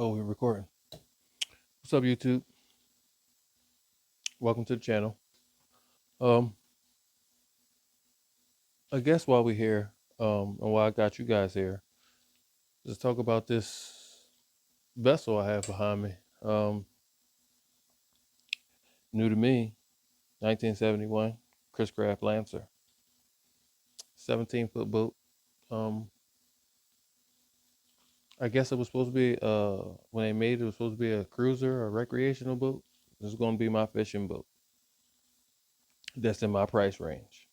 Oh, we're recording. What's up, YouTube? Welcome to the channel. Um, I guess while we're here, and while I got you guys here, let's talk about this vessel I have behind me. New to me, 1971 Chris Craft Lancer, 17-foot boat. Um, I guess it was supposed to be when they made it, it was supposed to be a cruiser, a recreational boat. This is going to be my fishing boat. That's in my price range,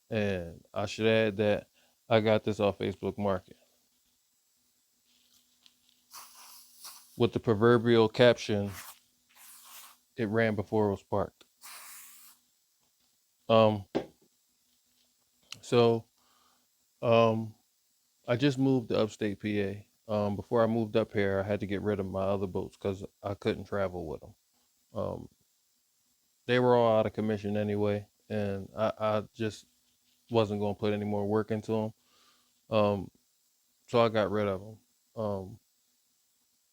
and I should add that I got this off Facebook Market with the proverbial caption, "It ran before it was parked." Um, so um, I just moved to upstate PA. Before I moved up here, I had to get rid of my other boats because I couldn't travel with them. Um, they were all out of commission anyway, and I just wasn't going to put any more work into them. So I got rid of them.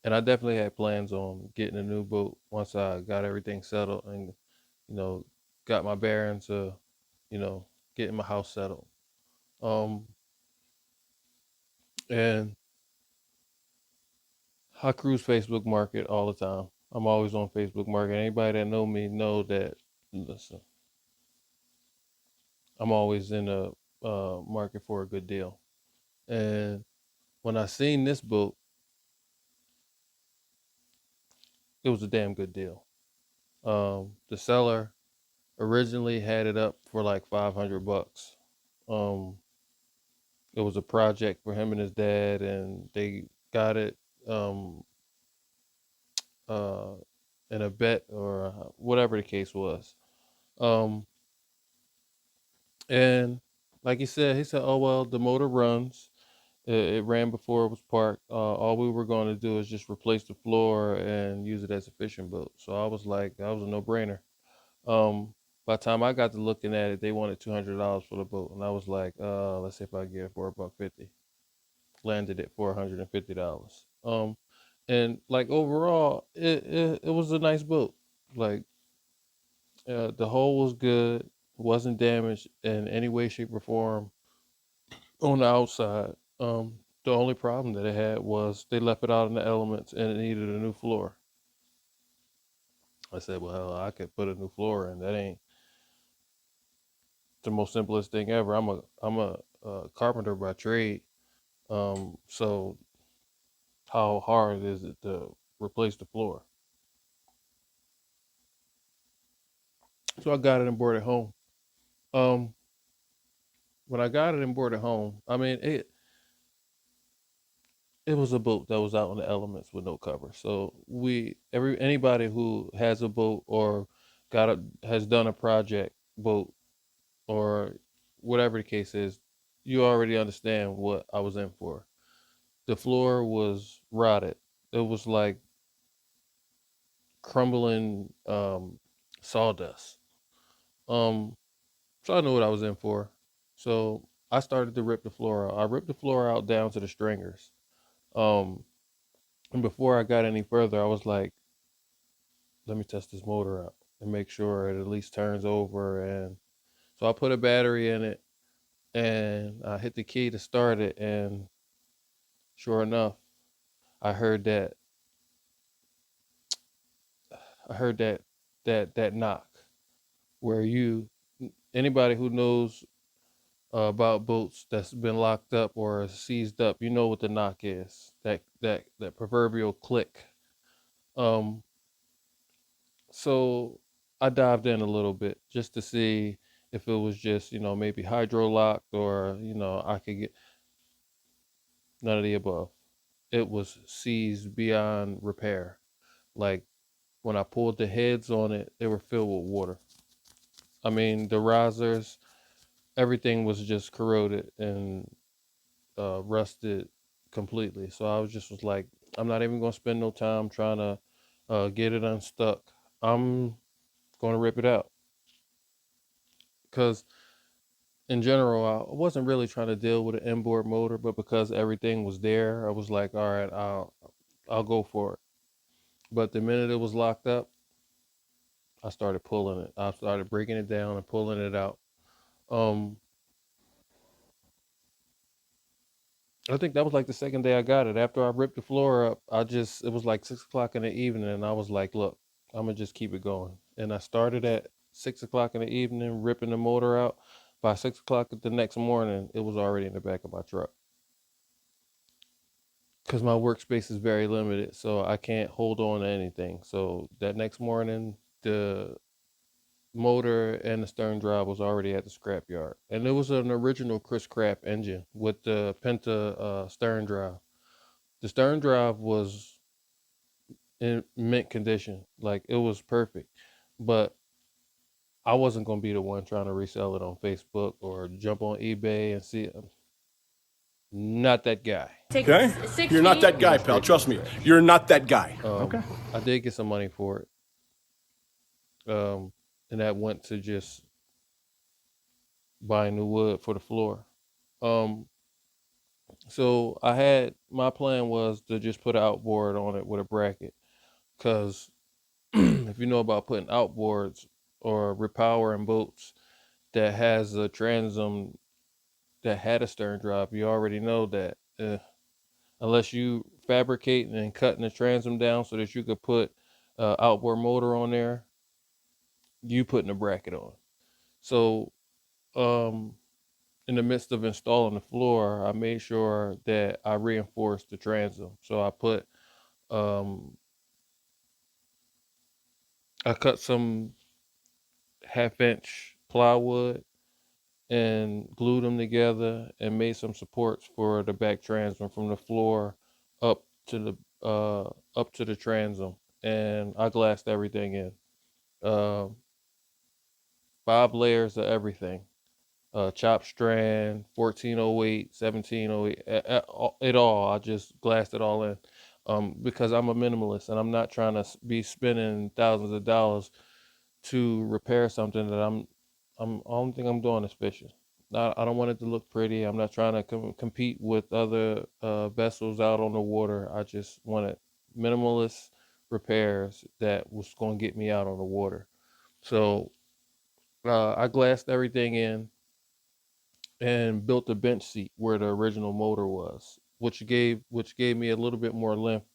And I definitely had plans on getting a new boat once I got everything settled and you know got my bearings, you know, getting my house settled. Um, and I cruise Facebook Market all the time. I'm always on Facebook Market. Anybody that know me know that. Listen, I'm always in a market for a good deal. And when I seen this boat, it was a damn good deal. The seller originally had it up for like 500 bucks. Um, it was a project for him and his dad, and they got it um, uh, in a bet or whatever the case was. Um, And like he said, oh well, the motor runs. It ran before it was parked. All we were going to do is just replace the floor and use it as a fishing boat. So I was like, that was a no brainer. Um, by the time I got to looking at it, they wanted $200 for the boat, and I was like, let's see if I can get it for a buck 50. Landed it for $150. And like overall, it was a nice boat. Like the hull was good, wasn't damaged in any way, shape, or form on the outside. The only problem that it had was they left it out in the elements and it needed a new floor. I said, well, I could put a new floor in. That ain't the most simplest thing ever. I'm a carpenter by trade. So how hard is it to replace the floor? So I got it and brought it home. Um, when I got it and brought it home, I mean it was a boat that was out in the elements with no cover. So anybody who has a boat or has done a project boat or whatever the case is, you already understand what I was in for. The floor was rotted. It was like crumbling sawdust. Um, so I knew what I was in for. So I started to rip the floor out. I ripped the floor out down to the stringers. Um, and before I got any further, I was like, let me test this motor out and make sure it at least turns over. And so I put a battery in it and I hit the key to start it. And sure enough, I heard that, I heard that knock where anybody who knows about boats that's been locked up or seized up, you know what the knock is. That proverbial click. Um, So I dived in a little bit just to see if it was just, maybe hydro locked or, I could get none of the above. It was seized beyond repair. Like when I pulled the heads on it, they were filled with water. I mean, the risers, everything was just corroded and rusted completely. So was like, I'm not even going to spend no time trying to get it unstuck. I'm going to rip it out because in general, I wasn't really trying to deal with an inboard motor, but because everything was there, I was like, all right, I'll I'll go for it. But the minute it was locked up, I started pulling it. I started breaking it down and pulling it out. Um, I think that was like the second day I got it. After I ripped the floor up, it was like 6 o'clock in the evening, and I was like, look, I'm gonna just keep it going. And I started at 6 o'clock in the evening, ripping the motor out. By 6 o'clock the next morning, it was already in the back of my truck. Because my workspace is very limited, so I can't hold on to anything. So that next morning, the motor and the stern drive was already at the scrapyard, and it was an original Chris Craft engine with the Penta stern drive. The stern drive was in mint condition, like it was perfect, but I wasn't gonna be the one trying to resell it on Facebook or jump on eBay and see. Not that guy. Okay? You're not that guy, pal. Trust me. You're not that guy. Okay. I did get some money for it, and that went to just buying new wood for the floor. Um, so I had my plan was to just put an outboard on it with a bracket, because if you know about putting outboards or repowering boats that has a transom that had a stern drive, you already know that unless you fabricating and cutting the transom down so that you could put outboard motor on there, you putting a bracket on. So um, in the midst of installing the floor, I made sure that I reinforced the transom. So um, I cut some 1/2 inch plywood and glued them together and made some supports for the back transom from the floor up to the transom, and I glassed everything in. Uh, 5 layers of everything. Chop strand, 1408, 1708, it all. I just glassed it all in, because I'm a minimalist and I'm not trying to be spending thousands of dollars to repair something that I'm only thing I'm doing is fishing. I don't want it to look pretty. I'm not trying to compete with other vessels out on the water. I just wanted minimalist repairs that was going to get me out on the water. So I glassed everything in and built a bench seat where the original motor was, which gave me a little bit more length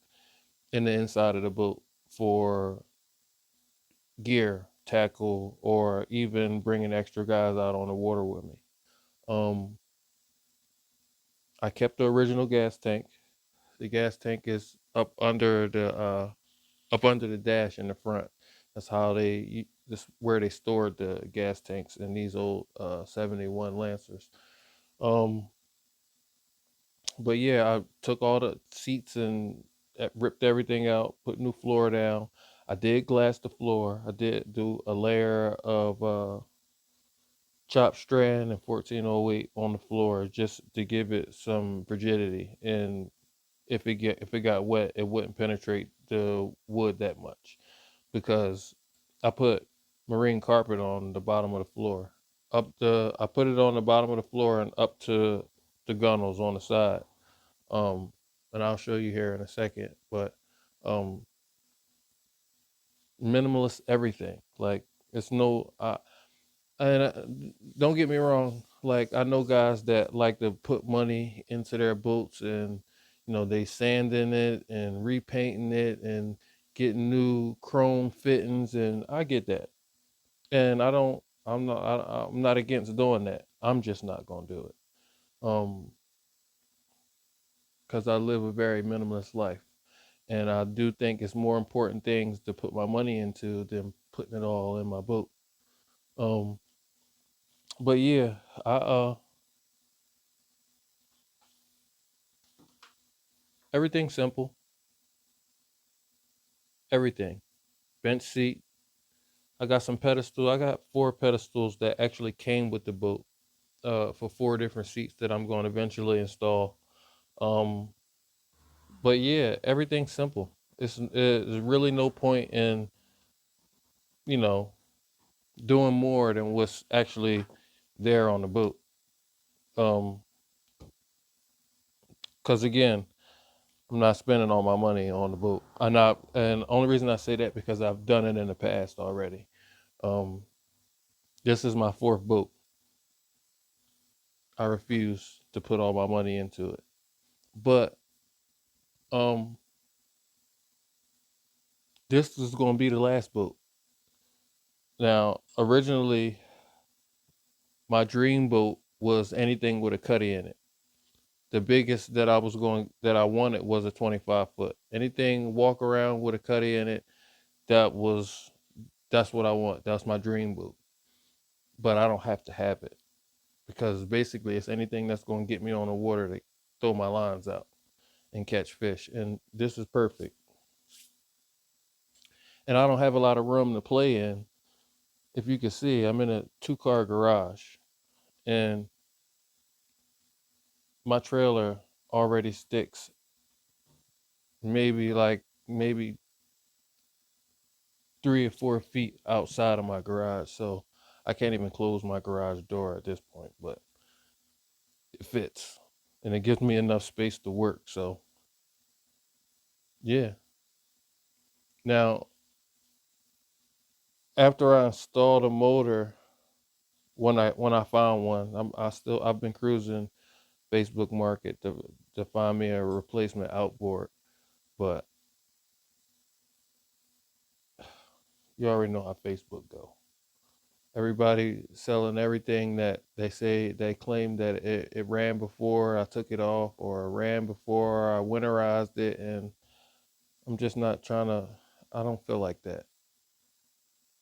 in the inside of the boat for gear, tackle, or even bringing extra guys out on the water with me. Um, I kept the original gas tank. The gas tank is up under the dash in the front. That's how this where they stored the gas tanks in these old 71 Lancers. Um, but yeah, I took all the seats and ripped everything out, put new floor down. I did glass the floor. I did do a layer of chopped strand and 1408 on the floor just to give it some rigidity. And if it got wet, it wouldn't penetrate the wood that much, because I put marine carpet on the bottom of the floor. I put it on the bottom of the floor and up to the gunnels on the side. Um, and I'll show you here in a second. But um, minimalist everything. Like it's no. And don't get me wrong. Like I know guys that like to put money into their boats, and they sanding it and repainting it and getting new chrome fittings, and I get that. And I don't. I'm not against doing that. I'm just not gonna do it. Because I live a very minimalist life. And I do think it's more important things to put my money into than putting it all in my boat. Um, but yeah, I everything simple, everything. Bench seat. I got some pedestal. I got 4 pedestals that actually came with the boat. For 4 different seats that I'm going to eventually install. Um, but yeah, everything's simple. There's really no point in you know doing more than what's actually there on the boat. Um, because again, I'm not spending all my money on the boat. I'm not, and only reason I say that because I've done it in the past already. Um, this is my fourth boat. I refuse to put all my money into it. But um, this is going to be the last boat. Now, originally, my dream boat was anything with a cuddy in it. The biggest that I wanted was a 25 foot. Anything walk around with a cuddy in it, that was that's what I want. That's my dream boat. But I don't have to have it because basically it's anything that's going to get me on the water to throw my lines out and catch fish. And this is perfect. And I don't have a lot of room to play in. If you can see, I'm in a 2 car garage and my trailer already sticks maybe 3 or 4 feet outside of my garage. So I can't even close my garage door at this point, but it fits and it gives me enough space to work. So yeah. Now, after I installed a motor, when I found one, I've been cruising Facebook Market to find me a replacement outboard, but you already know how Facebook go. Everybody selling everything that they say they claim that it ran before I took it off or it ran before I winterized it, and I'm just not trying to. I don't feel like that.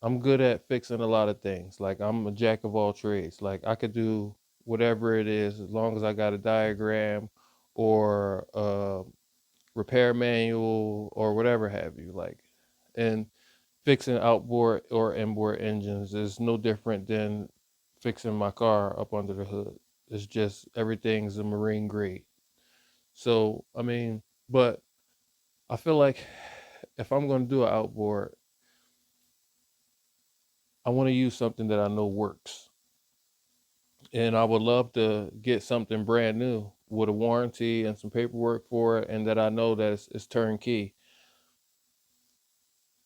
I'm good at fixing a lot of things. Like I'm a jack of all trades. Like I could do whatever it is as long as I got a diagram or a repair manual or whatever have you. Like, and fixing outboard or inboard engines is no different than fixing my car up under the hood. It's just everything's a marine grade. So I mean, but I feel like if I'm going to do an outboard, I want to use something that I know works. And I would love to get something brand new with a warranty and some paperwork for it, and that I know that it's turnkey.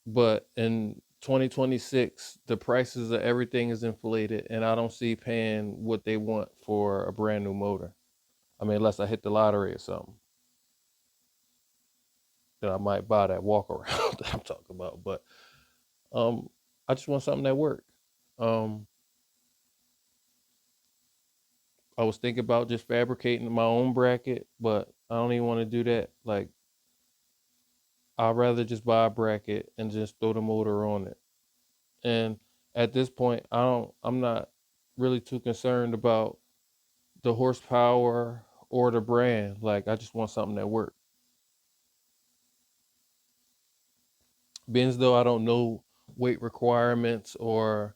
But in 2026, the prices of everything is inflated, and I don't see paying what they want for a brand new motor. I mean, unless I hit the lottery or something, then I might buy that walk around that I'm talking about. But um, I just want something that works. Um, I was thinking about just fabricating my own bracket, but I don't even want to do that. Like, I'd rather just buy a bracket and just throw the motor on it. And at this point, I'm not really too concerned about the horsepower or the brand. Like, I just want something that works. Being as though I don't know weight requirements or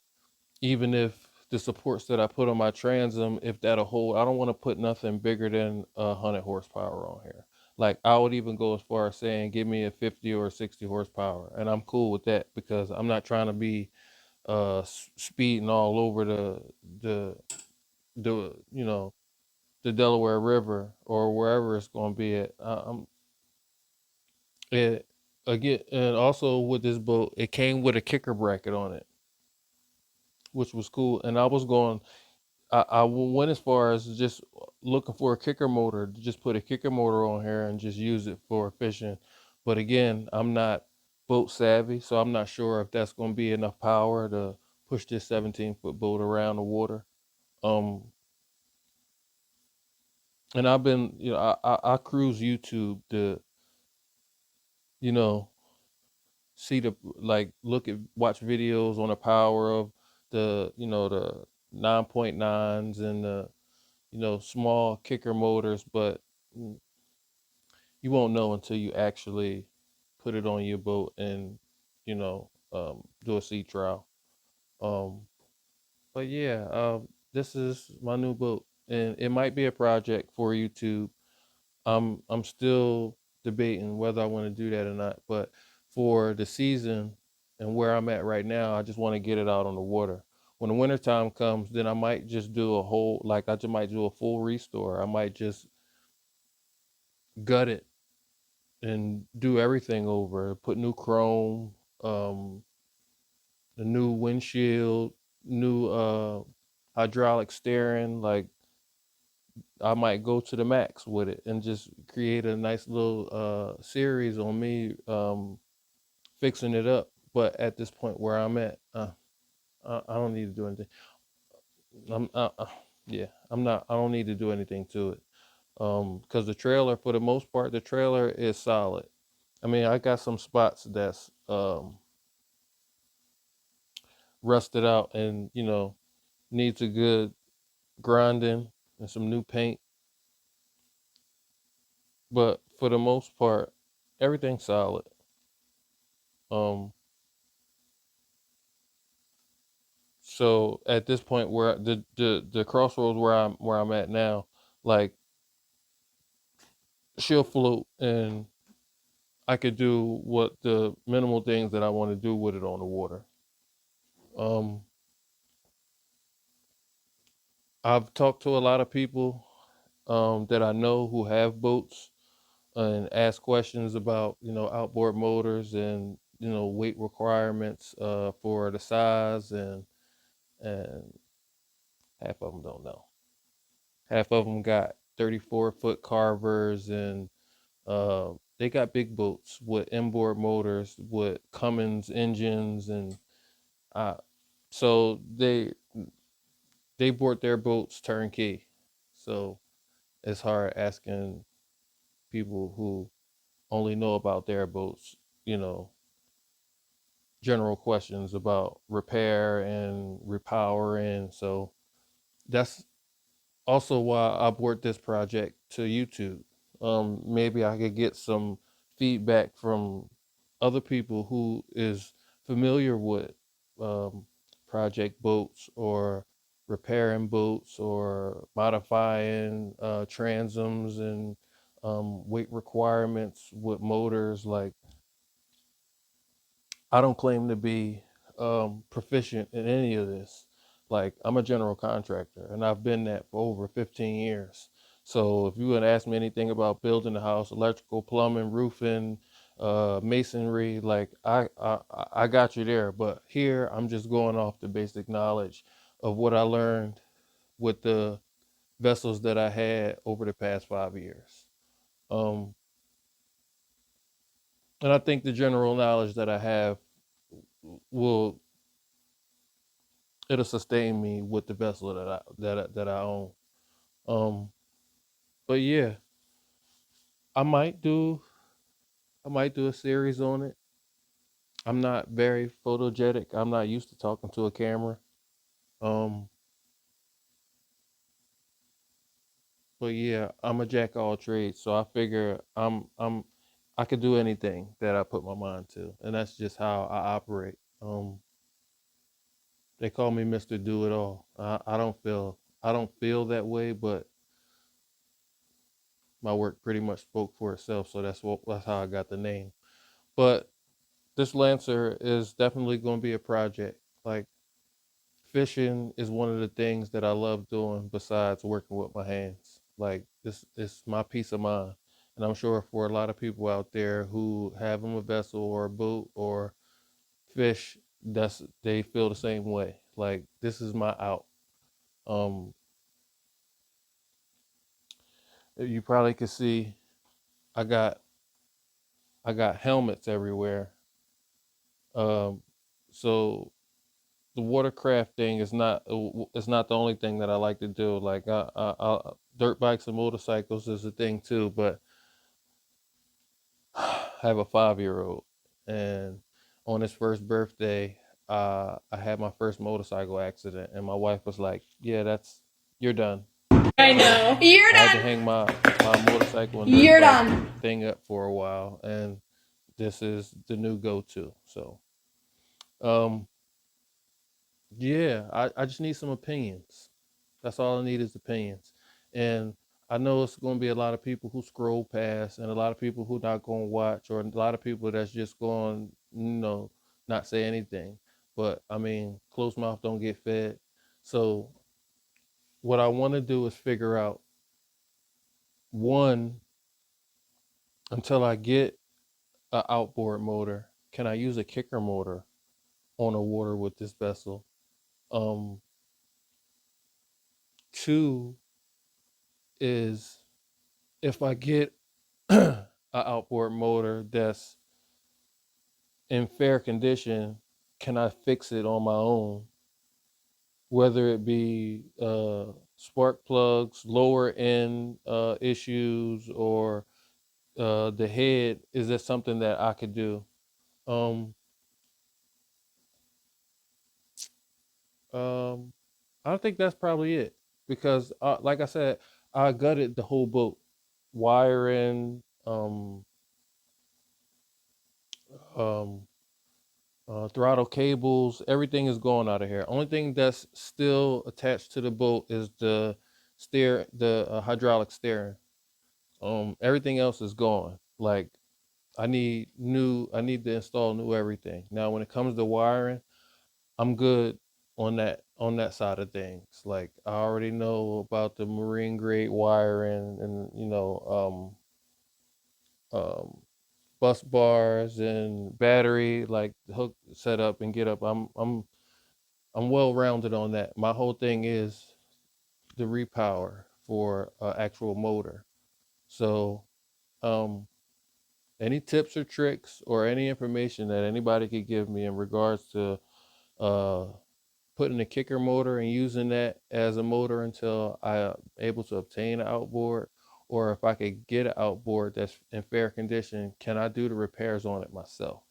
even if the supports that I put on my transom, if that'll hold, I don't want to put nothing bigger than 100 horsepower on here. Like I would even go as far as saying, give me a 50 or 60 horsepower, and I'm cool with that because I'm not trying to be speeding all over the the Delaware River or wherever it's going to be at. I'm it again, and also with this boat, it came with a kicker bracket on it, which was cool. And I was going, I went as far as just looking for a kicker motor, to just put a kicker motor on here and just use it for fishing. But again, I'm not boat savvy, so I'm not sure if that's going to be enough power to push this 17-foot boat around the water. Um, and I've been, I cruise YouTube to, you know, see the like watch videos on the power of the 9.9s and the small kicker motors, but mm, you won't know until you actually put it on your boat and do a sea trial. Um, but yeah, this is my new boat, and it might be a project for YouTube. I'm still debating whether I want to do that or not. But for the season and where I'm at right now, I just want to get it out on the water. When the winter time comes, then I might just do a whole like I just might do a full restore. I might just gut it and do everything over. Put new chrome, um, the new windshield, new hydraulic steering. Like I might go to the max with it and just create a nice little series on me fixing it up. But at this point where I'm at, I don't need to do anything. I'm yeah, I'm not. I don't need to do anything to it. Because the trailer, for the most part, the trailer is solid. I mean, I got some spots that's rusted out and needs a good grinding and some new paint. But for the most part, everything's solid. Um, so at this point, where the crossroads where I'm at now, like she'll float and I could do what the minimal things that I want to do with it on the water. Um, I've talked to a lot of people that I know who have boats and ask questions about outboard motors and weight requirements for the size, and half of them don't know. Half of them got 34-foot carvers, and they got big boats with inboard motors with Cummins engines, and uh, so they board their boats turnkey. So it's hard asking people who only know about their boats, you know, general questions about repair and repowering. So that's also why I brought this project to YouTube. Maybe I could get some feedback from other people who is familiar with um, project boats or repairing boats or modifying transoms and weight requirements with motors. Like I don't claim to be proficient in any of this. Like I'm a general contractor, and I've been that for over 15 years. So if you would ask me anything about building a house, electrical, plumbing, roofing, masonry, like I got you there. But here I'm just going off the basic knowledge of what I learned with the vessels that I had over the past 5 years. Um, and I think the general knowledge that I have will it'll sustain me with the vessel that I own. Um, but yeah, I might do I might do a series on it. I'm not very photogenic. I'm not used to talking to a camera. Um, but yeah, I'm a jack of all trades, so I figure I could do anything that I put my mind to, and that's just how I operate. They call me Mister Do It All. I don't feel that way, but my work pretty much spoke for itself, so that's how I got the name. But this Lancer is definitely going to be a project. Like fishing is one of the things that I love doing besides working with my hands. Like this is my peace of mind. And I'm sure for a lot of people out there who have them a vessel or a boat or fish, they feel the same way. Like this is my out. Um, you probably could see I got I got helmets everywhere. Um, so the watercraft thing is not it's not the only thing that I like to do. Like dirt bikes and motorcycles is a thing too, but I have a 5-year-old, and on his first birthday, I had my first motorcycle accident, and my wife was like, "Yeah, you're done." I So know. You're I had to done. hang my motorcycle and dirt You're bike done. thing up for a while, and this is the new go-to. So um, yeah, I just need some opinions. That's all I need is opinions. And I know it's going to be a lot of people who scroll past and a lot of people who not going to watch or a lot of people that's just going, not say anything. But I mean, closed mouth don't get fed. So what I want to do is figure out one, until I get a outboard motor? Can I use a kicker motor on the water with this vessel? Um, Two is, if I get a outboard motor that's in fair condition, can I fix it on my own? Whether it be spark plugs, lower end issues, or the head, is that something that I could do? Um, um, I think that's probably it because, like I said, I gutted the whole boat, wiring, um, throttle cables, everything is going out of here. Only thing that's still attached to the boat is the hydraulic steering. Everything else is gone. Like I need to install new everything. Now, when it comes to wiring, I'm good on that side of things. Like I already know about the marine grade wiring and um bus bars and battery like hook set up and get up. I'm well rounded on that. My whole thing is the repower for actual motor. So, um, any tips or tricks or any information that anybody could give me in regards to uh, putting a kicker motor and using that as a motor until I am able to obtain an outboard, or if I could get an outboard that's in fair condition, can I do the repairs on it myself?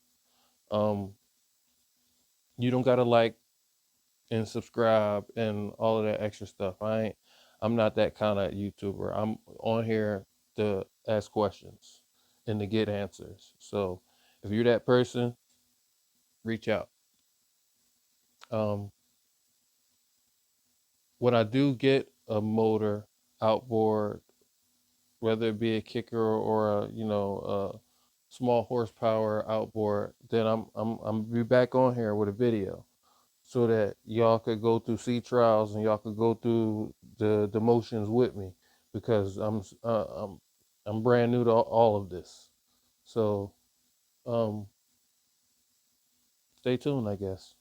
Um, you don't gotta like and subscribe and all of that extra stuff. I'm not that kind of YouTuber. I'm on here to ask questions and to get answers. So if you're that person, reach out. Um, when I do get a motor outboard, whether it be a kicker or a a small horsepower outboard, then I'm be back on here with a video so that y'all could go through sea trials and y'all could go through the motions with me because I'm brand new to all of this. So um, stay tuned, I guess.